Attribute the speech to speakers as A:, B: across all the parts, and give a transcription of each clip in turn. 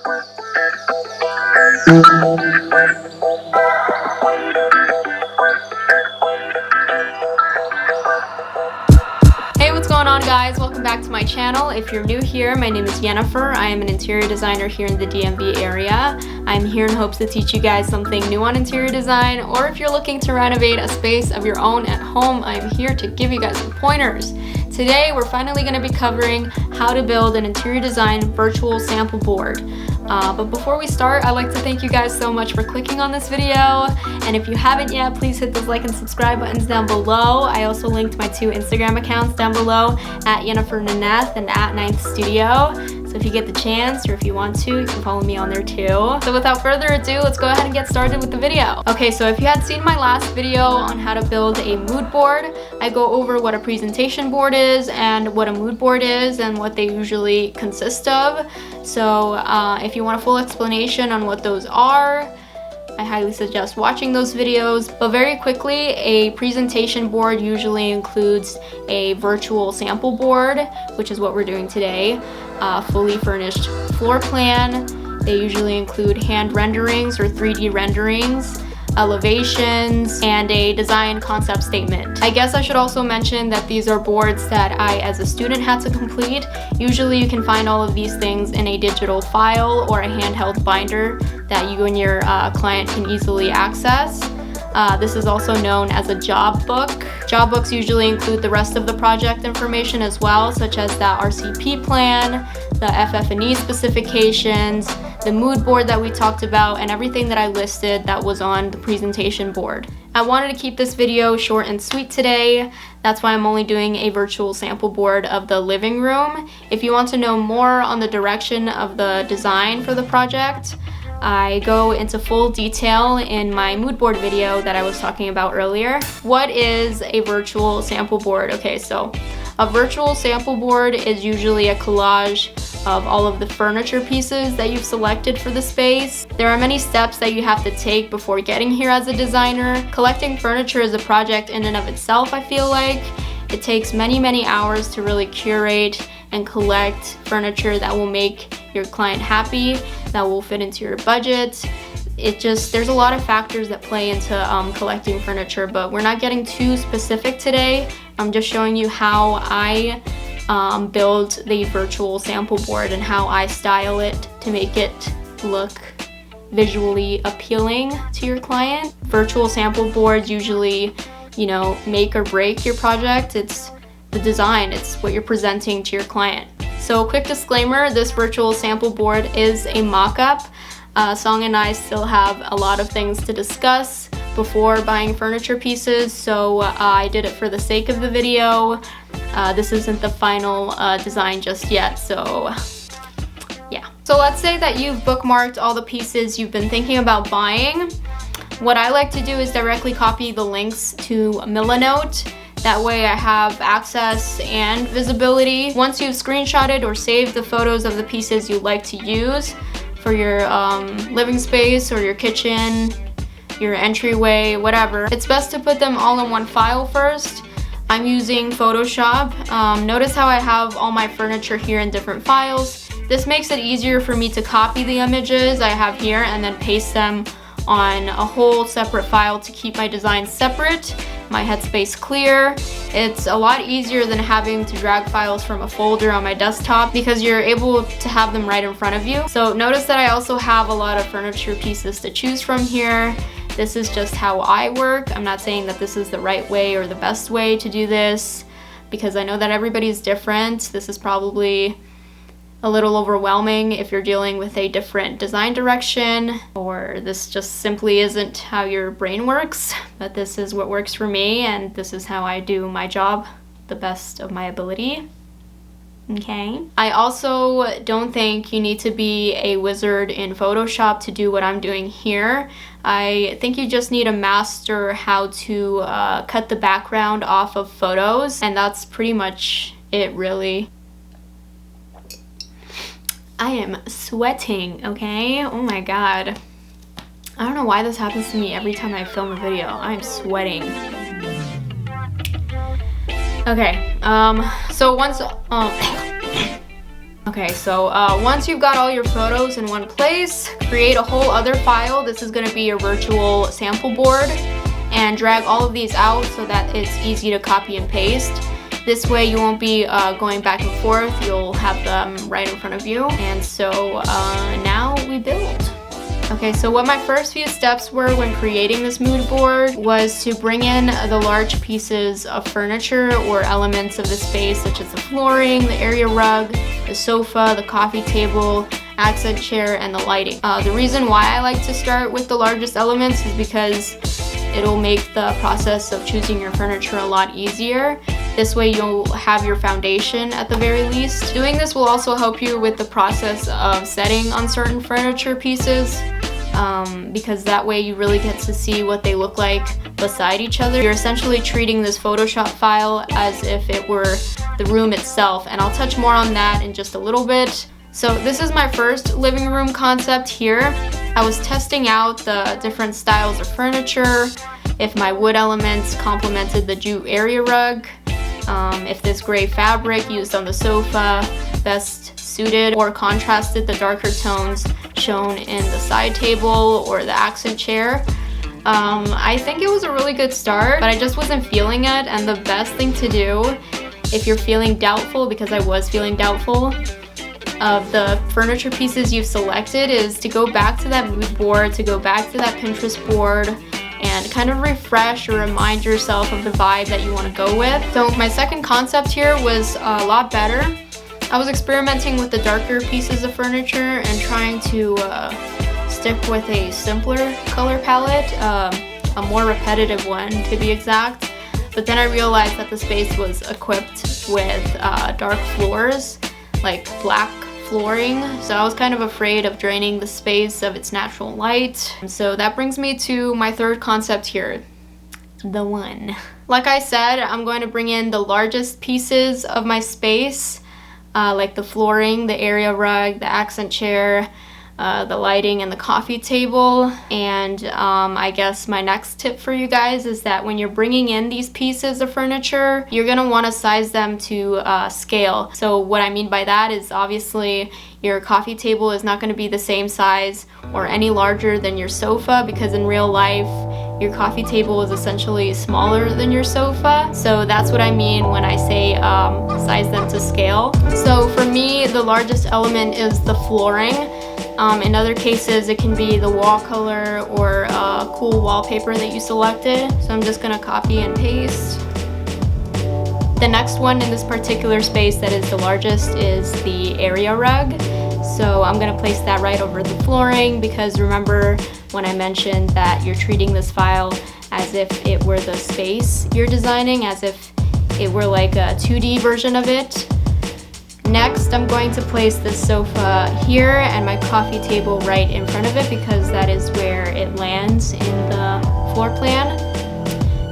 A: Hey, what's going on, guys? Welcome back to my channel. If you're new here, my name is Jennifer. I am an interior designer here in the DMV area. I'm here in hopes to teach you guys something new on interior design, or if you're looking to renovate a space of your own at home, I'm here to give you guys some pointers. Today, we're finally going to be covering how to build an interior design virtual sample board. But before we start, I'd like to thank you guys so much for clicking on this video. And if you haven't yet, please hit those like and subscribe buttons down below. I also linked my 2 Instagram accounts down below, at Jennifer Naneth and at Ninth Studio. So if you get the chance, or if you want to, you can follow me on there too. So without further ado, let's go ahead and get started with the video. Okay, so if you had seen my last video on how to build a mood board, I go over what a presentation board is and what a mood board is and what they usually consist of. So if you want a full explanation on what those are, I highly suggest watching those videos. But very quickly, a presentation board usually includes a virtual sample board, which is what we're doing today, a fully furnished floor plan. They usually include hand renderings or 3D renderings, elevations, and a design concept statement. I guess I should also mention that these are boards that I, as a student, had to complete. Usually you can find all of these things in a digital file or a handheld binder that you and your client can easily access. This is also known as a job book. Job books usually include the rest of the project information as well, such as the RCP plan, the FF&E specifications, the mood board that we talked about, and everything that I listed that was on the presentation board. I wanted to keep this video short and sweet today. That's why I'm only doing a virtual sample board of the living room. If you want to know more on the direction of the design for the project, I go into full detail in my mood board video that I was talking about earlier. What is a virtual sample board? Okay, so a virtual sample board is usually a collage of all of the furniture pieces that you've selected for the space. There are many steps that you have to take before getting here as a designer. Collecting furniture is a project in and of itself, I feel like. It takes many hours to really curate and collect furniture that will make your client happy, that will fit into your budget. There's a lot of factors that play into collecting furniture, but we're not getting too specific today. I'm just showing you how I build the virtual sample board and how I style it to make it look visually appealing to your client. Virtual sample boards usually, make or break your project. It's the design, it's what you're presenting to your client. So quick disclaimer, this virtual sample board is a mock-up. Song and I still have a lot of things to discuss before buying furniture pieces, so I did it for the sake of the video. This isn't the final design just yet, so yeah. So let's say that you've bookmarked all the pieces you've been thinking about buying. What I like to do is directly copy the links to Milanote. That way I have access and visibility. Once you've screenshotted or saved the photos of the pieces you'd like to use for your living space or your kitchen, your entryway, whatever, it's best to put them all in one file first. I'm using Photoshop. Notice how I have all my furniture here in different files. This makes it easier for me to copy the images I have here and then paste them on a whole separate file to keep my design separate, my headspace clear. It's a lot easier than having to drag files from a folder on my desktop because you're able to have them right in front of you. So notice that I also have a lot of furniture pieces to choose from here. This is just how I work. I'm not saying that this is the right way or the best way to do this because I know that everybody's different. This is probably a little overwhelming if you're dealing with a different design direction, or this just simply isn't how your brain works, but this is what works for me and this is how I do my job the best of my ability. Okay. I also don't think you need to be a wizard in Photoshop to do what I'm doing here. I think you just need to master how to cut the background off of photos, and that's pretty much it, really. I am sweating, okay? Oh my god. I don't know why this happens to me every time I film a video. I'm sweating. Okay, so once, Okay, so once you've got all your photos in one place, create a whole other file. This is going to be your virtual sample board, and drag all of these out so that it's easy to copy and paste. This way you won't be going back and forth, you'll have them right in front of you. And so now we build. Okay, so what my first few steps were when creating this mood board was to bring in the large pieces of furniture or elements of the space, such as the flooring, the area rug, the sofa, the coffee table, accent chair, and the lighting. The reason why I like to start with the largest elements is because it'll make the process of choosing your furniture a lot easier. This way you'll have your foundation at the very least. Doing this will also help you with the process of setting on certain furniture pieces, because that way you really get to see what they look like beside each other. You're essentially treating this Photoshop file as if it were the room itself, and I'll touch more on that in just a little bit. So this is my first living room concept here. I was testing out the different styles of furniture, if my wood elements complemented the jute area rug, if this gray fabric used on the sofa best suited or contrasted the darker tones shown in the side table or the accent chair. I think it was a really good start, but I just wasn't feeling it, and the best thing to do if you're feeling doubtful, because I was feeling doubtful of the furniture pieces you've selected, is to go back to that mood board, to go back to that Pinterest board, and kind of refresh or remind yourself of the vibe that you want to go with. So my second concept here was a lot better. I was experimenting with the darker pieces of furniture and trying to stick with a simpler color palette, a more repetitive one to be exact. But then I realized that the space was equipped with dark floors, like black flooring, so I was kind of afraid of draining the space of its natural light. So that brings me to my third concept here, the one. Like I said, I'm going to bring in the largest pieces of my space, like the flooring, the area rug, the accent chair, the lighting, and the coffee table. And I guess my next tip for you guys is that when you're bringing in these pieces of furniture, you're gonna want to size them to scale. So what I mean by that is obviously your coffee table is not going to be the same size or any larger than your sofa, because in real life your coffee table is essentially smaller than your sofa. So that's what I mean when I say size them to scale. So for me, the largest element is the flooring. In other cases, it can be the wall color or cool wallpaper that you selected. So I'm just gonna copy and paste. The next one in this particular space that is the largest is the area rug. So I'm gonna place that right over the flooring, because remember when I mentioned that you're treating this file as if it were the space you're designing, as if it were like a 2D version of it. Next, I'm going to place the sofa here and my coffee table right in front of it, because that is where it lands in the floor plan.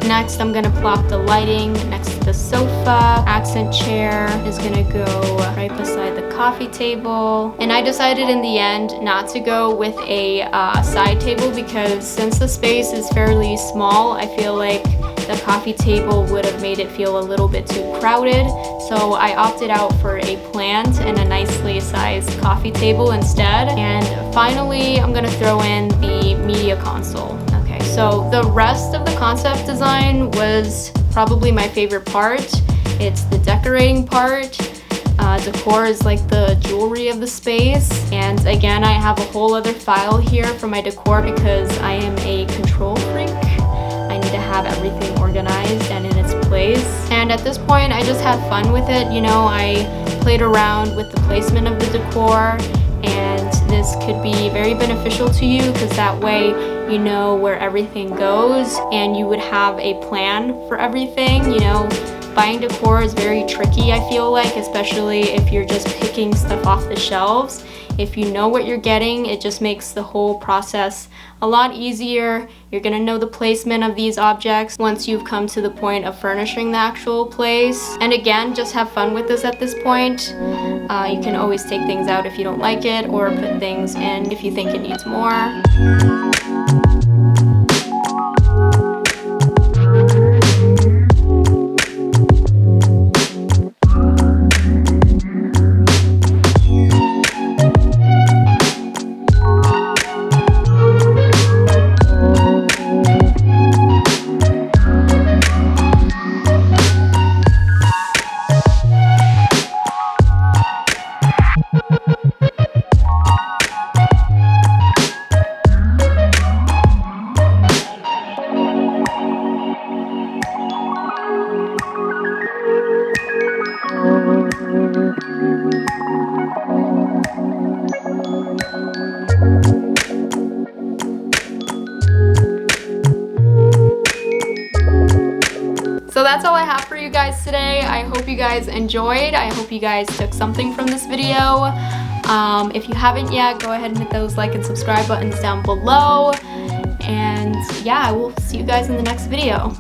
A: Next, I'm gonna plop the lighting next to the sofa. Accent chair is gonna go right beside the coffee table. And I decided in the end not to go with a side table, because since the space is fairly small, I feel like the coffee table would have made it feel a little bit too crowded. So I opted out for a plant and a nicely sized coffee table instead. And finally, I'm gonna throw in the media console. Okay, so the rest of the concept design was probably my favorite part. It's the decorating part. Decor is like the jewelry of the space. And again, I have a whole other file here for my decor, because I am a control freak. I need to have everything organized and in its place. And at this point, I just had fun with it. You know, I played around with the placement of the decor, and this could be very beneficial to you, because that way you know where everything goes and you would have a plan for everything. You know, buying decor is very tricky, I feel like, especially if you're just picking stuff off the shelves. If you know what you're getting, it just makes the whole process a lot easier. You're gonna know the placement of these objects once you've come to the point of furnishing the actual place. And again, just have fun with this at this point. You can always take things out if you don't like it, or put things in if you think it needs more. have for you guys today. I hope you guys enjoyed. I hope you guys took something from this video. If you haven't yet, go ahead and hit those like and subscribe buttons down below. And yeah, I will see you guys in the next video.